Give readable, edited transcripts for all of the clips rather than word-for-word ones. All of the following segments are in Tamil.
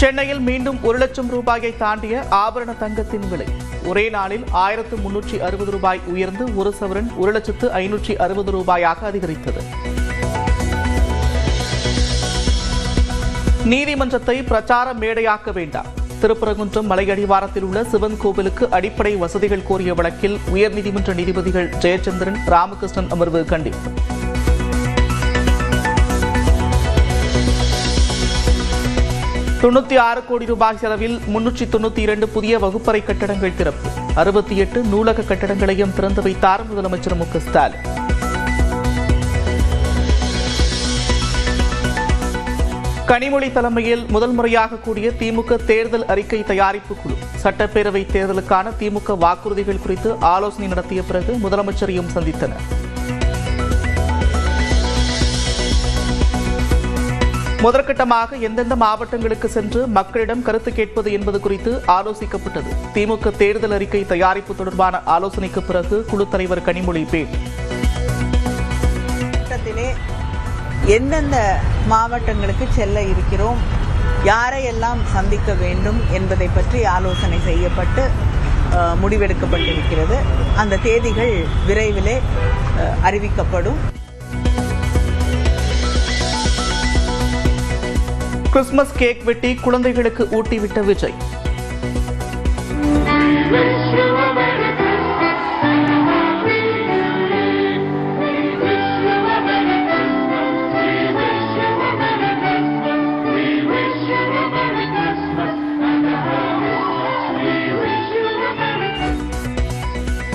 சென்னையில் மீண்டும் 1 லட்சம் ரூபாயை தாண்டிய ஆபரண தங்கத்தின் விலை ஒரே நாளில் 1360 ரூபாய் உயர்ந்து 1 சவரன் 1,560 ரூபாயாக அதிகரித்தது. நீதிமன்றத்தை பிரச்சார மேடையாக்க வேண்டாம். திருப்பரங்குன்றம் மலையடிவாரத்தில் உள்ள சிவன் கோவிலுக்கு அடிப்படை வசதிகள் கோரிய வழக்கில் உயர்நீதிமன்ற நீதிபதிகள் ஜெயச்சந்திரன், ராமகிருஷ்ணன் அமர்வு கண்டிப்பு. ₹96 கோடி செலவில் 392 புதிய வகுப்பறை கட்டடங்கள் திறப்பு. 68 நூலக கட்டடங்களையும் திறந்து வைத்தார் முதலமைச்சர் மு.க. ஸ்டாலின். கனிமொழி தலைமையில் முதல் முறையாக கூடிய திமுக தேர்தல் அறிக்கை தயாரிப்பு குழு. சட்டப்பேரவை தேர்தலுக்கான திமுக வாக்குறுதிகள் குறித்து ஆலோசனை நடத்திய பிறகு முதலமைச்சரையும் சந்தித்தனர். முதற்கட்டமாக எந்தெந்த மாவட்டங்களுக்கு சென்று மக்களிடம் கருத்து கேட்பது என்பது குறித்து ஆலோசிக்கப்பட்டது. திமுக தேர்தல் அறிக்கை தயாரிப்பு தொடர்பான ஆலோசனைக்கு பிறகு குழு தலைவர் கனிமொழி பேட்டி. எந்தெந்த மாவட்டங்களுக்கு செல்ல இருக்கிறோம், யாரையெல்லாம் சந்திக்க வேண்டும் என்பதை பற்றி ஆலோசனை செய்யப்பட்டு முடிவெடுக்கப்பட்டிருக்கிறது. அந்த தேதிகள் விரைவிலே அறிவிக்கப்படும். கிறிஸ்துமஸ் கேக் வெட்டி குழந்தைகளுக்கு ஊட்டிவிட்ட விஜய்.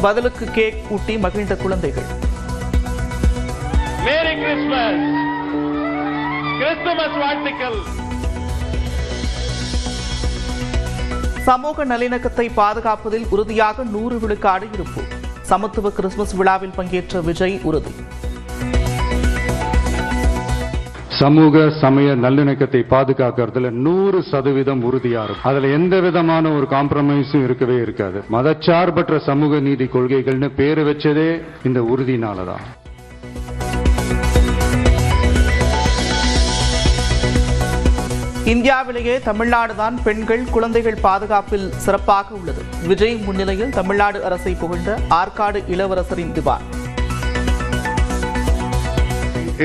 பதிலுக்கு கேக் ஊட்டி மகிழ்ந்த குழந்தைகள். மேரி கிறிஸ்துமஸ், கிறிஸ்துமஸ் வாழ்த்துக்கள். சமூக நல்லிணக்கத்தை பாதுகாப்பதில் உறுதியாக 100 விழுக்காடு இருப்பு. சமத்துவ கிறிஸ்துமஸ் விழாவில் பங்கேற்ற விஜய் உறுதி. சமூக சமய நல்லிணக்கத்தை பாதுகாக்கிறதுல 100% உறுதியா இருக்கும். அதுல எந்த விதமான ஒரு காம்ப்ரமைஸும் இருக்கவே இருக்காது. மதச்சார்பற்ற சமூக நீதி கொள்கைகள்னு பேரு வச்சதே இந்த உறுதினாலதான். இந்தியாவிலேயே தமிழ்நாடுதான் பெண்கள் குழந்தைகள் பாதுகாப்பில் சிறப்பாக உள்ளது. விஜய் முன்னிலையில் தமிழ்நாடு அரசை புகழ்ந்த ஆற்காடு இளவரசரின் திவான்.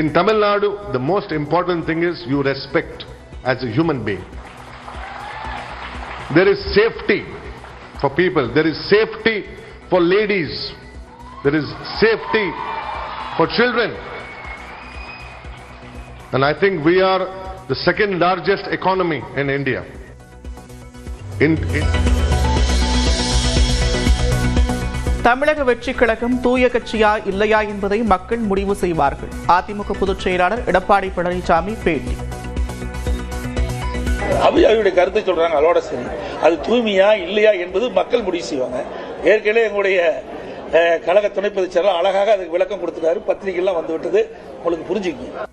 In Tamil Nadu, the most important thing is you respect as a human being. There is safety for people. There is safety for ladies. There is safety for children. And I think we are the second largest economy in India. தமிழக வெற்றி கழகம் தூய கட்சியா இல்லையா என்பதை மக்கள் முடிவு செய்வார்கள். அதிமுக பொதுச் செயலாளர் எடப்பாடி பழனிசாமி பேட்டி. அவையாருடைய கருத்தை சொல்றாங்க, அதோட சரி, அது தூய்மையா இல்லையா என்பது மக்கள் முடிவு செய்வாங்க. ஏற்கனவே எங்களுடைய கழக துணை பொதுச் செயலாளர் அழகாக அதுக்கு விளக்கம் கொடுத்துட்டாரு. பத்திரிகைலாம் வந்து விட்டது, உங்களுக்கு புரிஞ்சுக்கங்க.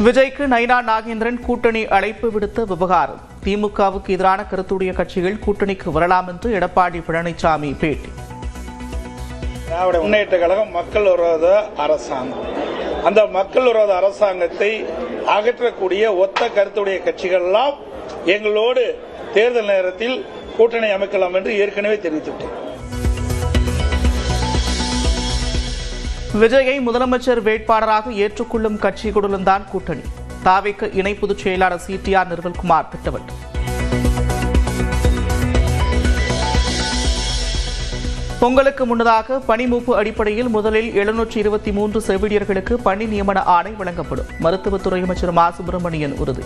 விஜய்க்கு நைனா நாகேந்திரன் கூட்டணி அழைப்பு விடுத்த விவகாரம். திமுகவுக்கு எதிரான கருத்துடைய கட்சிகள் கூட்டணிக்கு வரலாம் என்று எடப்பாடி பழனிசாமி பேட்டி. திராவிட முன்னேற்ற கழகம் மக்கள் விரோத அரசாங்கம். அந்த மக்கள் விரோத அரசாங்கத்தை அகற்றக்கூடிய ஒத்த கருத்துடைய கட்சிகள் எல்லாம் எங்களோடு தேர்தல் நேரத்தில் கூட்டணி அமைக்கலாம் என்று ஏற்கனவே தெரிவித்துவிட்டேன். விஜயை முதலமைச்சர் வேட்பாளராக ஏற்றுக்கொள்ளும் கட்சிகளுடன் தான் கூட்டணி. தாவேக இணை பொதுச் செயலாளர் CTR நிர்மல்குமார் திட்டவட்டம். பொங்கலுக்கு முன்னதாக பணி மூப்பு அடிப்படையில் முதலில் 723 செவிலியர்களுக்கு பணி நியமன ஆணை வழங்கப்படும். மருத்துவத்துறை அமைச்சர் மா. சுப்பிரமணியன் உறுதி.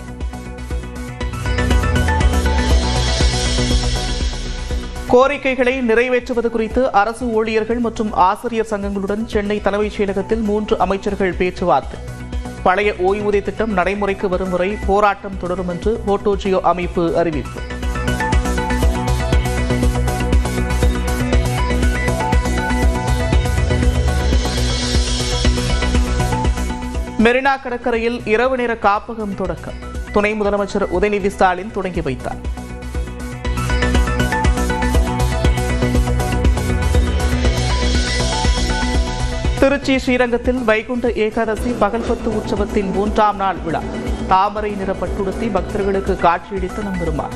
கோரிக்கைகளை நிறைவேற்றுவது குறித்து அரசு ஊழியர்கள் மற்றும் ஆசிரியர் சங்கங்களுடன் சென்னை தலைமைச் செயலகத்தில் 3 அமைச்சர்கள் பேச்சுவார்த்தை. பழைய ஓய்வூதிய திட்டம் நடைமுறைக்கு வரும் வரை போராட்டம் தொடரும் என்று ஓட்டோஜியோ அமைப்பு அறிவிப்பு. மெரினா கடற்கரையில் இரவு நேர காப்பகம் தொடக்கம். துணை முதலமைச்சர் உதயநிதி ஸ்டாலின் தொடங்கி வைத்தார். திருச்சி ஸ்ரீரங்கத்தில் வைகுண்ட ஏகாதசி பகல்பத்து உற்சவத்தின் 3ஆம் நாள் விழா. தாமரை நிற பட்டுடுத்தி பக்தர்களுக்கு காட்சியளித்த நம்பெருமாள்.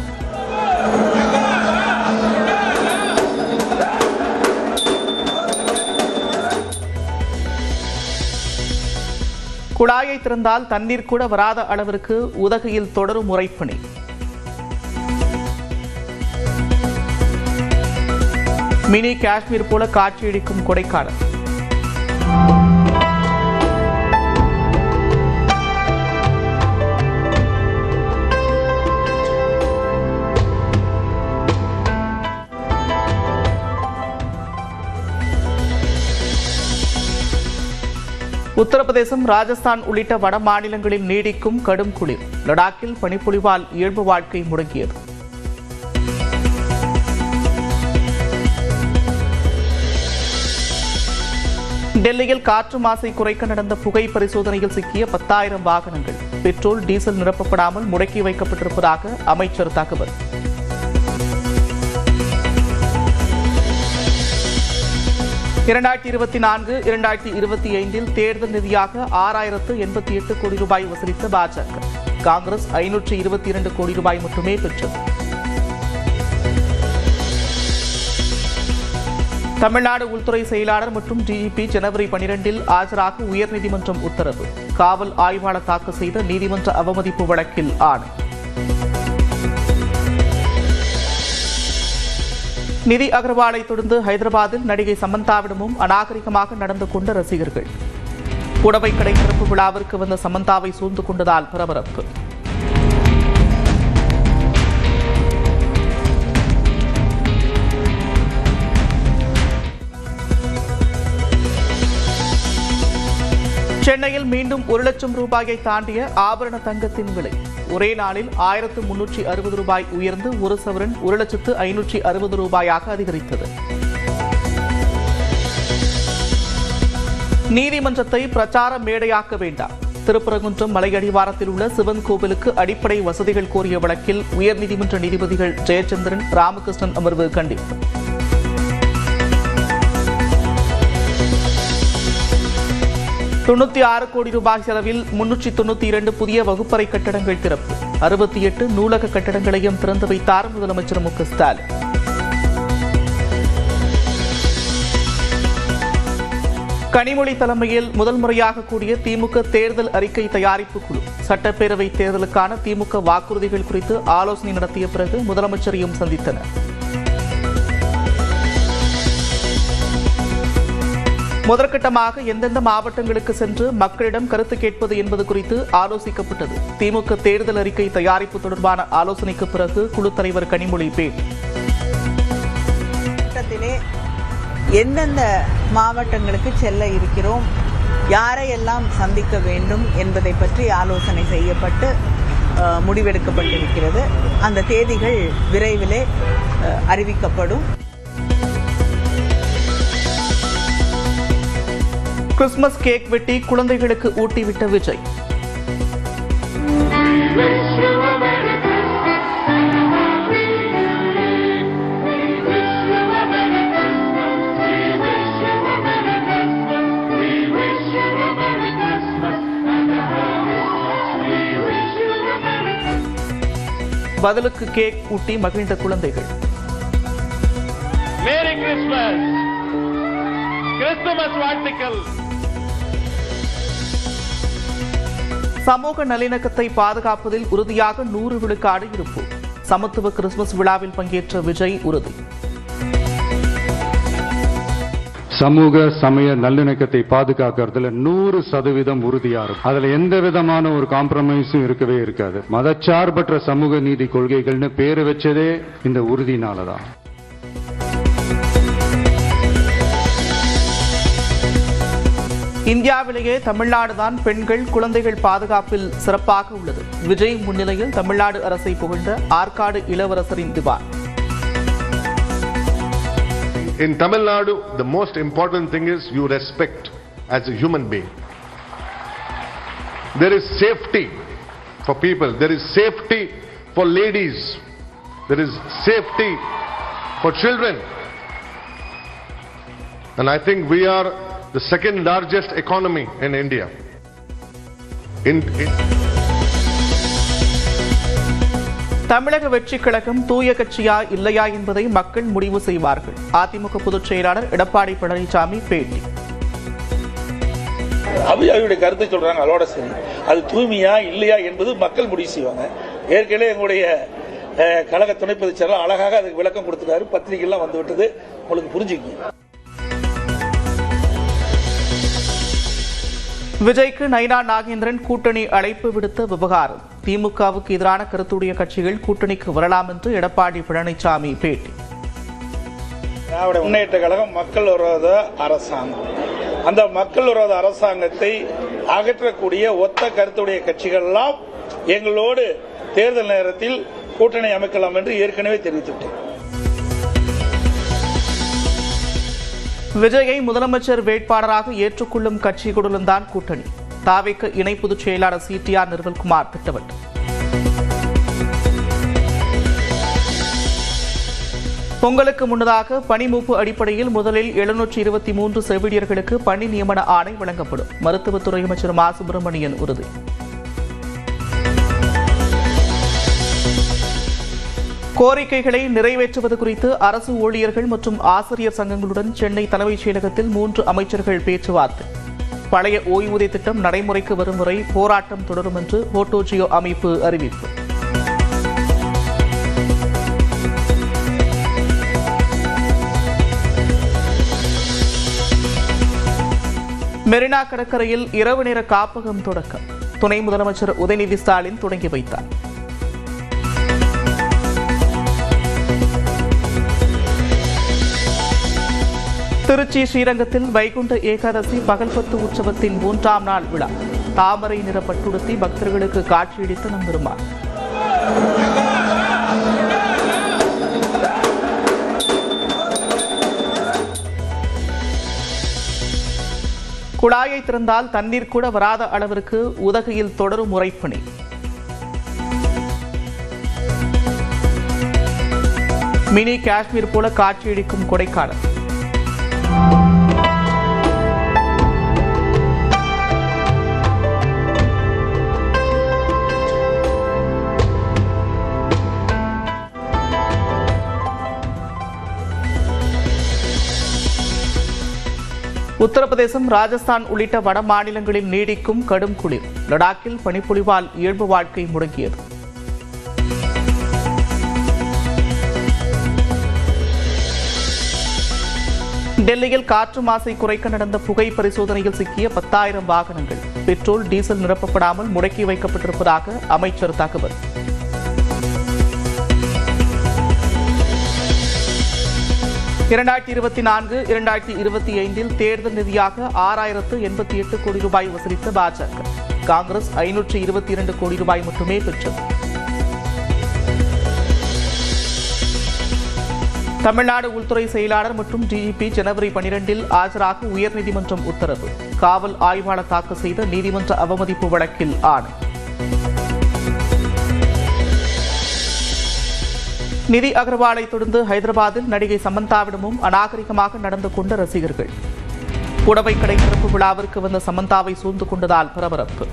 குழாயை திறந்தால் தண்ணீர் கூட வராத அளவிற்கு உதகையில் தொடரும் முறைப்பணி. மினி காஷ்மீர் போல காட்சியளிக்கும் கொடைக்கானல். உத்தரப்பிரதேசம், ராஜஸ்தான் உள்ளிட்ட வட மாநிலங்களில் நீடிக்கும் கடும் குளிர். லடாக்கில் பனிப்பொழிவால் இயல்பு வாழ்க்கை முடங்கியது. டெல்லியில் காற்று மாசை குறைக்க நடந்த புகை பரிசோதனையில் சிக்கிய 10,000 வாகனங்கள். பெட்ரோல், டீசல் நிரப்பப்படாமல் முடக்கி வைக்கப்பட்டிருப்பதாக அமைச்சர் தகவல். இரண்டாயிரத்தி 2024-2025 தேர்தல் நிதியாக 6,088 கோடி ரூபாய் வசூலித்த பாஜக. காங்கிரஸ் 522 கோடி ரூபாய் மட்டுமே பெற்றது. தமிழ்நாடு உள்துறை செயலாளர் மற்றும் டிஜிபி ஜனவரி 12 ஆஜராக உயர்நீதிமன்றம் உத்தரவு. காவல் ஆய்வாளர் தாக்கல் செய்த நீதிமன்ற அவமதிப்பு வழக்கில் ஆணை. நிதி அகர்வாலை தொடர்ந்து ஹைதராபாத்தில் நடிகை சமந்தாவிடமும் அநாகரிகமாக நடந்து கொண்ட ரசிகர்கள். புடவை கடை திறப்பு விழாவிற்கு வந்த சமந்தாவை சூழ்ந்து கொண்டதால் பரபரப்பு. சென்னையில் மீண்டும் 1 லட்சம் ரூபாயை தாண்டிய ஆபரண தங்கத்தின் விலை. ஒரே நாளில் 1,360 ரூபாய் உயர்ந்து 1 சவரன் 1,560 ரூபாயாக அதிகரித்தது. நீதிமன்றத்தை பிரச்சார மேடையாக்க வேண்டாம். திருப்பரங்குன்றம் மலையடிவாரத்தில் உள்ள சிவன் கோவிலுக்கு அடிப்படை வசதிகள் கோரிய வழக்கில் உயர்நீதிமன்ற நீதிபதிகள் ஜெயச்சந்திரன், ராமகிருஷ்ணன் அமர்வு கண்டிப்பு. 96 கோடி ரூபாய் செலவில் 392 புதிய வகுப்பறை கட்டடங்கள் திறப்பு. 68 நூலக கட்டடங்களையும் திறந்து வைத்தார் முதலமைச்சர் மு.க. ஸ்டாலின். கனிமொழி தலைமையில் முதல் முறையாக கூடிய திமுக தேர்தல் அறிக்கை தயாரிப்பு குழு. சட்டப்பேரவை தேர்தலுக்கான திமுக வாக்குறுதிகள் குறித்து ஆலோசனை நடத்திய பிறகு முதலமைச்சரையும் சந்தித்தனர். முதற்கட்டமாக எந்தெந்த மாவட்டங்களுக்கு சென்று மக்களிடம் கருத்து கேட்பது என்பது குறித்து ஆலோசிக்கப்பட்டது. திமுக தேர்தல் அறிக்கை தயாரிப்பு தொடர்பான ஆலோசனைக்கு பிறகு குழு தலைவர் கனிமொழி பேட்டி. எந்தெந்த மாவட்டங்களுக்கு செல்ல இருக்கிறோம், யாரையெல்லாம் சந்திக்க வேண்டும் என்பதை பற்றி ஆலோசனை செய்யப்பட்டு முடிவெடுக்கப்பட்டிருக்கிறது. அந்த தேதிகள் விரைவிலே அறிவிக்கப்படும். கிறிஸ்துமஸ் கேக் வெட்டி குழந்தைகளுக்கு ஊட்டிவிட்ட விஜய். பதிலுக்கு கேக் ஊட்டி மகிழ்ந்த குழந்தைகள். மேரி கிறிஸ்துமஸ், கிறிஸ்துமஸ் வாழ்த்துக்கள். சமூக நல்லிணக்கத்தை பாதுகாப்பதில் உறுதியாக 100 விழுக்காடு இருப்போம். சமத்துவ கிறிஸ்துமஸ் விழாவில் பங்கேற்ற விஜய் உறுதி. சமூக சமய நல்லிணக்கத்தை பாதுகாக்கிறதுல 100% உறுதியா இருக்கும். அதுல எந்த விதமான ஒரு காம்ப்ரமைஸும் இருக்கவே இருக்காது. மதச்சார்பற்ற சமூக நீதி கொள்கைகள்னு பேரு வச்சதே இந்த உறுதினாலதான். இந்தியாவிலேயே தமிழ்நாடுதான் பெண்கள் குழந்தைகள் பாதுகாப்பில் சிறப்பாக உள்ளது. விஜய் முன்னிலையில் தமிழ்நாடு அரசை புகழ்ந்த ஆற்காடு இளவரசரின் திவான். In Tamil Nadu, the most important thing is you respect as a human being. There is safety for people. There is safety for ladies. There is safety for children. And I think we are the second largest economy in India. தமிழக வெற்றிக் கழகம் தூய கட்சியா இல்லையா என்பதை மக்கள் முடிவு செய்வார்கள். அதிமுக பொதுச் செயலாளர் எடப்பாடி பழனிசாமி பேட்டி. அபியாவியுடைய கருத்தை சொல்றாங்க, அதோட சரி, அது தூய்மையா இல்லையா என்பது மக்கள் முடிவு செய்வாங்க. ஏற்கனவே எங்களுடைய கழக துணை பொதுச் செயலாளர் அழகாக அதுக்கு விளக்கம் கொடுத்துட்டாரு. பத்திரிகைலாம் வந்து விட்டது, உங்களுக்கு புரிஞ்சுக்கீங்க. விஜய்க்கு நயினா நாகேந்திரன் கூட்டணி அழைப்பு விடுத்த விவகாரம். திமுகவுக்கு எதிரான கருத்துடைய கட்சிகள் கூட்டணிக்கு வரலாம் என்று எடப்பாடி பழனிசாமி பேட்டி. திராவிட முன்னேற்ற கழகம் மக்கள் விரோத அரசாங்கம். அந்த மக்கள் விரோத அரசாங்கத்தை அகற்றக்கூடிய ஒத்த கருத்துடைய கட்சிகள் எல்லாம் எங்களோடு தேர்தல் நேரத்தில் கூட்டணி அமைக்கலாம் என்று ஏற்கனவே தெரிவித்துவிட்டேன். விஜயை முதலமைச்சர் வேட்பாளராக ஏற்றுக்கொள்ளும் கட்சிகளுடன் தான் கூட்டணி. தாவேக இணை பொதுச் செயலாளர் CTR நிர்மல்குமார் திட்டவட்டம். பொங்கலுக்கு முன்னதாக பணி மூப்பு அடிப்படையில் முதலில் 723 செவிலியர்களுக்கு பணி நியமன ஆணை வழங்கப்படும். மருத்துவத்துறை அமைச்சர் மா சுப்பிரமணியன் உறுதி. கோரிக்கைகளை நிறைவேற்றுவது குறித்து அரசு ஊழியர்கள் மற்றும் ஆசிரியர் சங்கங்களுடன் சென்னை தலைமைச் செயலகத்தில் 3 அமைச்சர்கள் பேச்சுவார்த்தை. பழைய ஓய்வூதிய திட்டம் நடைமுறைக்கு வரும் வரை போராட்டம் தொடரும் என்று ஓட்டோஜியோ அமைப்பு அறிவிப்பு. மெரினா கடற்கரையில் இரவு நேர காப்பகம் தொடக்கம். துணை முதலமைச்சர் உதயநிதி ஸ்டாலின் தொடங்கி வைத்தார். திருச்சி ஸ்ரீரங்கத்தில் வைகுண்ட ஏகாதசி பகல்பத்து உற்சவத்தின் 3ஆம் நாள் விழா. தாமரை நிற பட்டுடுத்தி பக்தர்களுக்கு காட்சியளித்த நம்பெருமாள். குழாயை திறந்தால் தண்ணீர் கூட வராத அளவிற்கு உதகையில் தொடரும் முறைப்பணி. மினி காஷ்மீர் போல காட்சியளிக்கும் கொடைக்கானல். உத்தரப்பிரதேசம், ராஜஸ்தான் உள்ளிட்ட வட மாநிலங்களில் நீடிக்கும் கடும் குளிர். லடாக்கில் பனிப்பொழிவால் இயல்பு வாழ்க்கை முடங்கியது. டெல்லியில் காற்று மாசை குறைக்க நடந்த புகை பரிசோதனையில் சிக்கிய 10,000 வாகனங்கள். பெட்ரோல், டீசல் நிரப்பப்படாமல் முடக்கி வைக்கப்பட்டிருப்பதாக அமைச்சர் தகவல். (2024, 2025) தேர்தல் நிதியாக 6,088 கோடி ரூபாய் வசூலித்த பாஜக. காங்கிரஸ் 522 கோடி ரூபாய் மட்டுமே பெற்றது. தமிழ்நாடு உள்துறை செயலாளர் மற்றும் DGP ஜனவரி 12 ஆஜராக உயர்நீதிமன்றம் உத்தரவு. காவல் ஆய்வாளர் தாக்கல் செய்த நீதிமன்ற அவமதிப்பு வழக்கில் ஆணை. நிதி அகர்வாலை தொடர்ந்து ஹைதராபாத்தில் நடிகை சமந்தாவிடமும் அநாகரிகமாக நடந்து கொண்ட ரசிகர்கள். புடவை கடை திறப்பு விழாவிற்கு வந்த சமந்தாவை சூழ்ந்து கொண்டதால் பரபரப்பு.